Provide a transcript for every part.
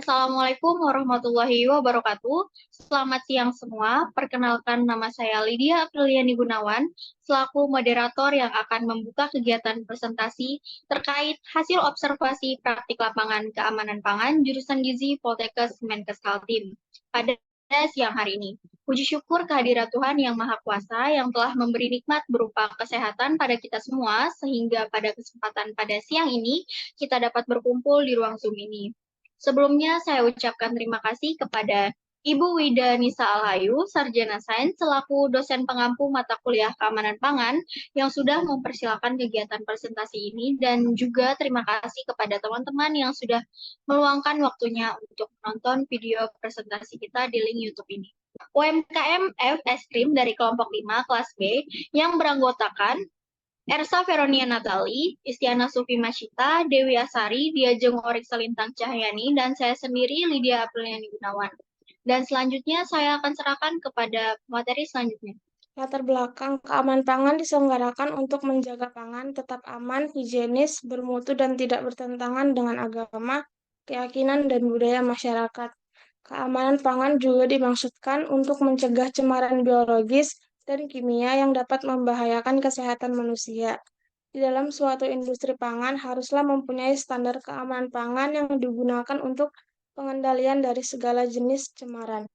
Assalamualaikum warahmatullahi wabarakatuh. Selamat siang semua. Perkenalkan nama saya Lydia Apriliani Gunawan, selaku moderator yang akan membuka kegiatan presentasi terkait hasil observasi praktik lapangan keamanan pangan jurusan Gizi Poltekkes Menkes Kaltim pada siang hari ini. Puji syukur kehadirat Tuhan Yang Maha Kuasa yang telah memberi nikmat berupa kesehatan pada kita semua, sehingga pada kesempatan pada siang ini kita dapat berkumpul di ruang Zoom ini. Sebelumnya saya ucapkan terima kasih kepada Ibu Wida Nisa Alhayu, Sarjana Sains, selaku dosen pengampu mata kuliah keamanan pangan yang sudah mempersilakan kegiatan presentasi ini, dan juga terima kasih kepada teman-teman yang sudah meluangkan waktunya untuk menonton video presentasi kita di link YouTube ini. UMKM F es krim dari kelompok 5 kelas B yang beranggotakan Ersa Veronia Natali, Istiana Sufi Masyita, Dewi Asari, Diajeng Orik Selintang Cahyani, dan saya sendiri Lydia Apriliani Gunawan. Dan selanjutnya saya akan serahkan kepada materi selanjutnya. Latar belakang keamanan pangan diselenggarakan untuk menjaga pangan tetap aman, higienis, bermutu, dan tidak bertentangan dengan agama, keyakinan, dan budaya masyarakat. Keamanan pangan juga dimaksudkan untuk mencegah cemaran biologis dan kimia yang dapat membahayakan kesehatan manusia. Di dalam suatu industri pangan haruslah mempunyai standar keamanan pangan yang digunakan untuk pengendalian dari segala jenis cemaran.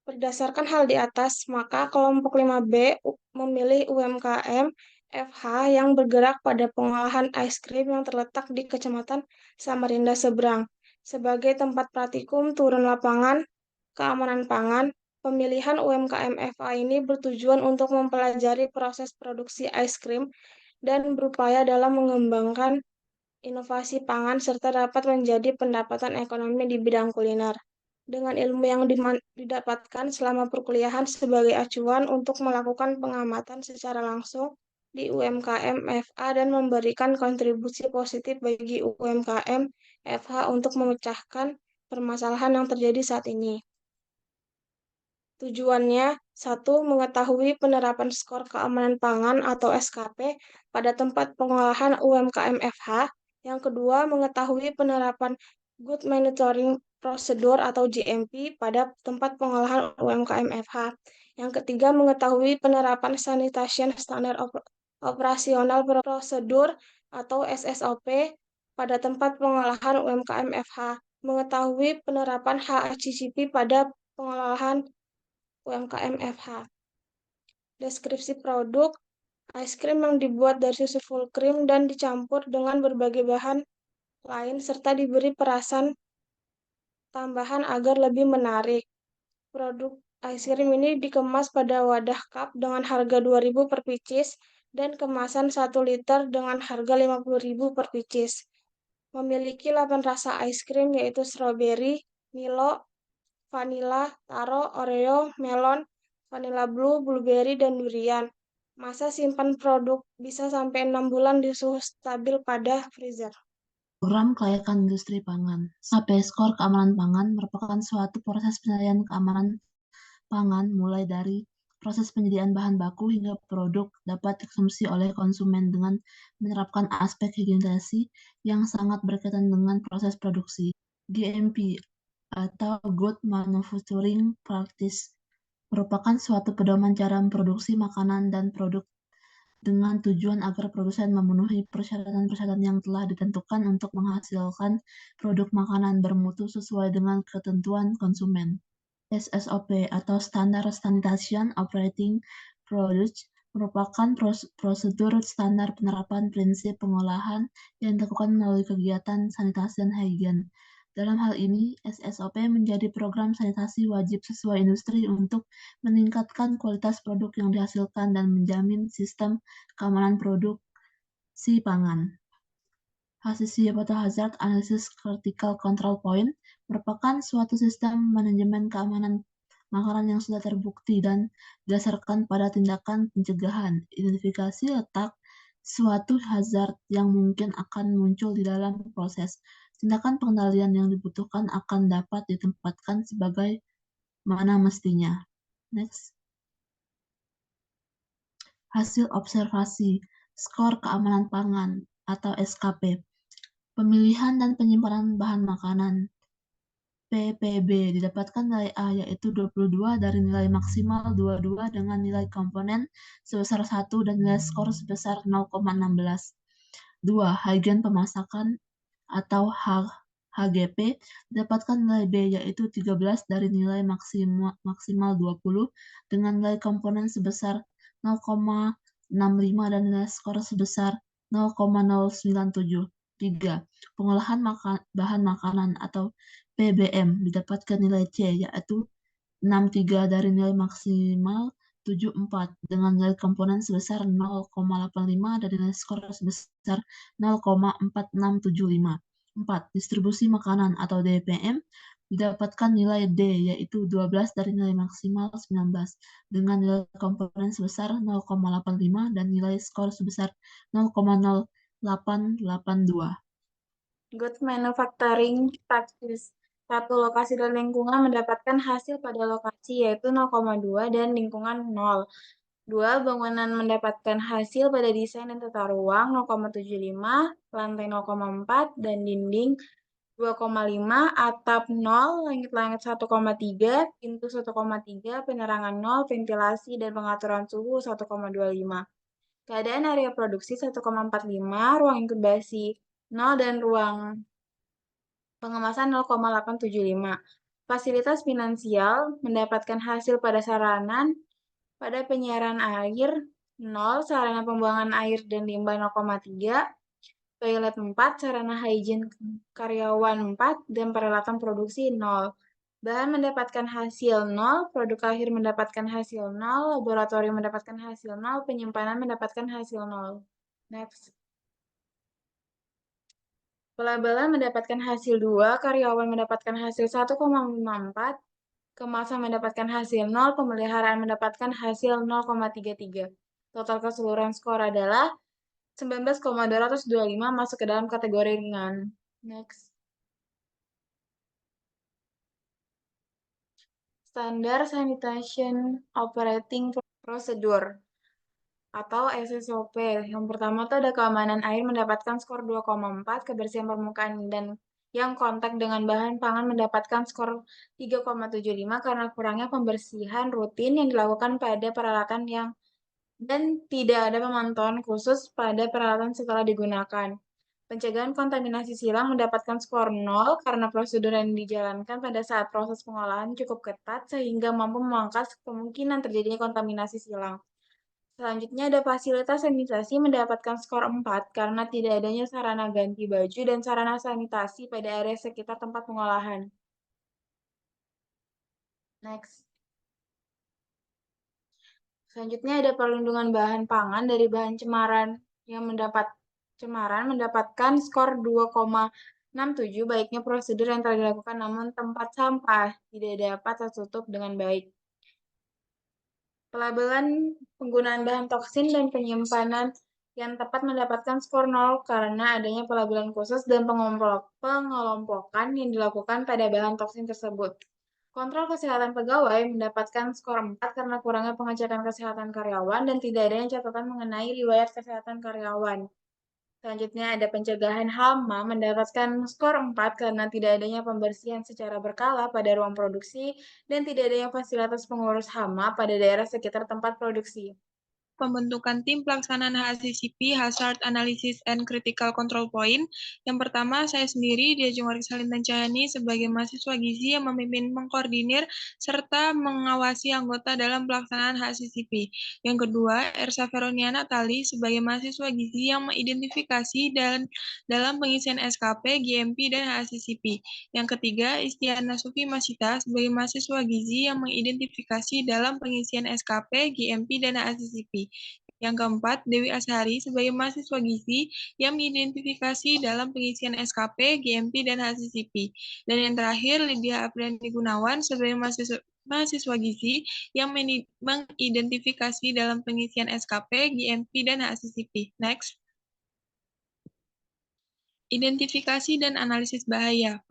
Berdasarkan hal di atas, maka kelompok 5B memilih UMKM FH yang bergerak pada pengolahan es krim yang terletak di Kecamatan Samarinda Seberang. Sebagai tempat praktikum turun lapangan keamanan pangan, pemilihan UMKM FH ini bertujuan untuk mempelajari proses produksi es krim dan berupaya dalam mengembangkan inovasi pangan serta dapat menjadi pendapatan ekonomi di bidang kuliner. Dengan ilmu yang didapatkan selama perkuliahan sebagai acuan untuk melakukan pengamatan secara langsung di UMKM FA dan memberikan kontribusi positif bagi UMKM FH untuk memecahkan permasalahan yang terjadi saat ini. Tujuannya, 1. Mengetahui penerapan skor keamanan pangan atau SKP pada tempat pengolahan UMKM FH. Yang kedua, mengetahui penerapan Good Monitoring Procedure atau GMP pada tempat pengolahan UMKM FH. Yang ketiga, mengetahui penerapan Sanitation Standard Operational Procedure atau SSOP pada tempat pengolahan UMKM FH. Mengetahui penerapan HACCP pada pengolahan UMKM FH. Deskripsi produk, es krim yang dibuat dari susu full cream dan dicampur dengan berbagai bahan lain serta diberi perasan tambahan agar lebih menarik. Produk es krim ini dikemas pada wadah cup dengan harga 2.000 per pieces dan kemasan 1 liter dengan harga 50.000 per pieces. Memiliki 8 rasa es krim yaitu strawberry, Milo, vanilla, taro, Oreo, melon, vanilla blue, blueberry, dan durian. Masa simpan produk bisa sampai 6 bulan di suhu stabil pada freezer. Program kelayakan industri pangan. SKP skor keamanan pangan merupakan suatu proses penilaian keamanan pangan mulai dari proses penyediaan bahan baku hingga produk dapat dikonsumsi oleh konsumen dengan menerapkan aspek higienisasi yang sangat berkaitan dengan proses produksi. GMP atau Good Manufacturing Practice merupakan suatu pedoman cara memproduksi makanan dan produk dengan tujuan agar produsen memenuhi persyaratan-persyaratan yang telah ditentukan untuk menghasilkan produk makanan bermutu sesuai dengan ketentuan konsumen. SSOP atau Standard Sanitation Operating Procedure merupakan prosedur standar penerapan prinsip pengolahan yang dilakukan melalui kegiatan sanitasi dan higien. Dalam hal ini, SSOP menjadi program sanitasi wajib sesuai industri untuk meningkatkan kualitas produk yang dihasilkan dan menjamin sistem keamanan produksi pangan. HACCP atau Hazard Analysis Critical Control Point merupakan suatu sistem manajemen keamanan makanan yang sudah terbukti dan didasarkan pada tindakan pencegahan, identifikasi letak suatu hazard yang mungkin akan muncul di dalam proses. Tindakan pengendalian yang dibutuhkan akan dapat ditempatkan sebagai mana mestinya. Next. Hasil observasi skor keamanan pangan atau SKP. Pemilihan dan penyimpanan bahan makanan. PPB didapatkan nilai A yaitu 22 dari nilai maksimal 22 dengan nilai komponen sebesar 1 dan nilai skor sebesar 0,16. 2. Hagen pemasakan atau HGP didapatkan nilai B yaitu 13 dari nilai maksimal 20 dengan nilai komponen sebesar 0,65 dan nilai skor sebesar 0,097. 3. Pengolahan bahan makanan atau PBM didapatkan nilai C yaitu 63 dari nilai maksimal 74 dengan nilai komponen sebesar 0,85 dan nilai skor sebesar 0,4675. 4. Distribusi makanan atau DPM didapatkan nilai D yaitu 12 dari nilai maksimal 19 dengan nilai komponen sebesar 0,85 dan nilai skor sebesar 0,0882. Good manufacturing practice. 1. Lokasi dan lingkungan mendapatkan hasil pada lokasi yaitu 0,2 dan lingkungan 0. 2. Bangunan mendapatkan hasil pada desain dan tata ruang 0,75, lantai 0,4, dan dinding 2,5, atap 0, langit-langit 1,3, pintu 1,3, penerangan 0, ventilasi dan pengaturan suhu 1,25. Keadaan area produksi 1,45, ruang inkubasi 0 dan ruang pengemasan 0,875. Fasilitas finansial mendapatkan hasil pada sarana pada penyiaran air 0, sarana pembuangan air dan limbah 0,3, toilet 4, sarana hygiene karyawan 4, dan peralatan produksi 0. Bahan mendapatkan hasil 0, produk akhir mendapatkan hasil 0, laboratorium mendapatkan hasil 0, penyimpanan mendapatkan hasil 0. Next. Pelabelan mendapatkan hasil 2, karyawan mendapatkan hasil 1,54, kemasan mendapatkan hasil 0, pemeliharaan mendapatkan hasil 0,33. Total keseluruhan skor adalah 19,225 masuk ke dalam kategori ringan. Next. Standar Sanitation Operating Procedure atau SSOP. Yang pertama tuh ada keamanan air mendapatkan skor 2,4, kebersihan permukaan dan yang kontak dengan bahan pangan mendapatkan skor 3,75 karena kurangnya pembersihan rutin yang dilakukan pada peralatan dan tidak ada pemantauan khusus pada peralatan setelah digunakan. Pencegahan kontaminasi silang mendapatkan skor 0 karena prosedur yang dijalankan pada saat proses pengolahan cukup ketat sehingga mampu memangkas kemungkinan terjadinya kontaminasi silang. Selanjutnya ada fasilitas sanitasi mendapatkan skor 4 karena tidak adanya sarana ganti baju dan sarana sanitasi pada area sekitar tempat pengolahan. Next. Selanjutnya ada perlindungan bahan pangan dari bahan cemaran yang mendapatkan skor 2,67, baiknya prosedur yang telah dilakukan namun tempat sampah tidak dapat tertutup dengan baik. Pelabelan penggunaan bahan toksin dan penyimpanan yang tepat mendapatkan skor 0 karena adanya pelabelan khusus dan pengelompokan yang dilakukan pada bahan toksin tersebut. Kontrol kesehatan pegawai mendapatkan skor 4 karena kurangnya pengecekan kesehatan karyawan dan tidak adanya catatan mengenai riwayat kesehatan karyawan. Selanjutnya ada pencegahan hama mendapatkan skor 4 karena tidak adanya pembersihan secara berkala pada ruang produksi dan tidak adanya fasilitas pengurus hama pada daerah sekitar tempat produksi. Pembentukan tim pelaksanaan HACCP, Hazard Analysis and Critical Control Point. Yang pertama, saya sendiri, Dia Jungwari Salintan Cahayani, sebagai mahasiswa gizi yang memimpin, mengkoordinir, serta mengawasi anggota dalam pelaksanaan HACCP. Yang kedua, Ersa Veroniana Tali, sebagai mahasiswa gizi yang mengidentifikasi dalam pengisian SKP, GMP, dan HACCP. Yang ketiga, Istiana Sufi Masita, sebagai mahasiswa gizi yang mengidentifikasi dalam pengisian SKP, GMP, dan HACCP. Yang keempat, Dewi Ashari sebagai mahasiswa gizi yang mengidentifikasi dalam pengisian SKP, GMP, dan HACCP. Dan yang terakhir, Lydia Apriani Gunawan sebagai mahasiswa gizi yang mengidentifikasi dalam pengisian SKP, GMP, dan HACCP. Next. Identifikasi dan analisis bahaya.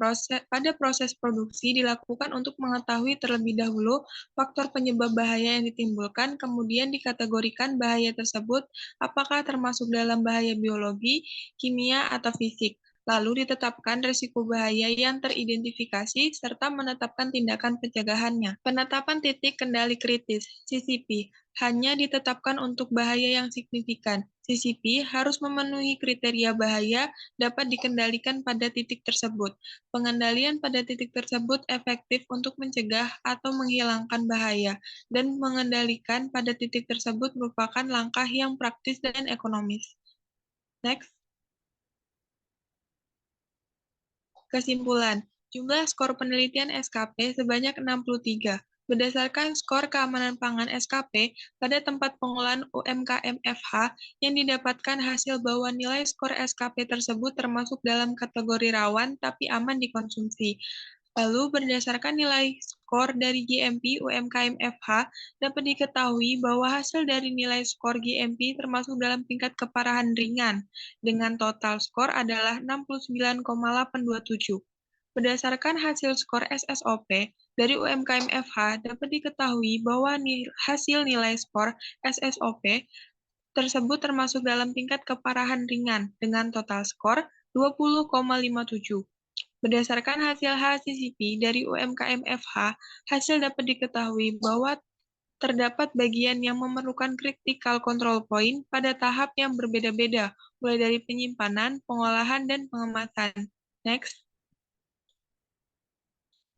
Pada proses produksi dilakukan untuk mengetahui terlebih dahulu faktor penyebab bahaya yang ditimbulkan, kemudian dikategorikan bahaya tersebut apakah termasuk dalam bahaya biologi, kimia, atau fisik. Lalu ditetapkan risiko bahaya yang teridentifikasi serta menetapkan tindakan pencegahannya. Penetapan titik kendali kritis (CCP) hanya ditetapkan untuk bahaya yang signifikan. CCP harus memenuhi kriteria bahaya dapat dikendalikan pada titik tersebut. Pengendalian pada titik tersebut efektif untuk mencegah atau menghilangkan bahaya, dan mengendalikan pada titik tersebut merupakan langkah yang praktis dan ekonomis. Next. Kesimpulan, jumlah skor penelitian SKP sebanyak 63. Berdasarkan skor keamanan pangan SKP pada tempat pengolahan UMKM FH yang didapatkan hasil bahwa nilai skor SKP tersebut termasuk dalam kategori rawan tapi aman dikonsumsi. Lalu berdasarkan nilai skor dari GMP UMKM FH, dapat diketahui bahwa hasil dari nilai skor GMP termasuk dalam tingkat keparahan ringan, dengan total skor adalah 69,827. Berdasarkan hasil skor SSOP dari UMKM FH, dapat diketahui bahwa hasil nilai skor SSOP tersebut termasuk dalam tingkat keparahan ringan, dengan total skor 20,57. Berdasarkan hasil HACCP dari UMKM FH, hasil dapat diketahui bahwa terdapat bagian yang memerlukan critical control point pada tahap yang berbeda-beda, mulai dari penyimpanan, pengolahan, dan pengemasan. Next.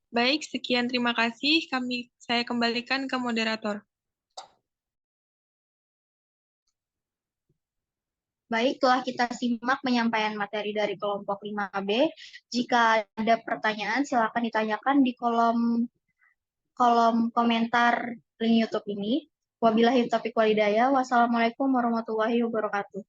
Baik, sekian terima kasih. Saya kembalikan ke moderator. Baik, telah kita simak penyampaian materi dari kelompok 5B. Jika ada pertanyaan, silakan ditanyakan di kolom komentar link YouTube ini. Wabillahi taufiq walhidayah. Wassalamualaikum warahmatullahi wabarakatuh.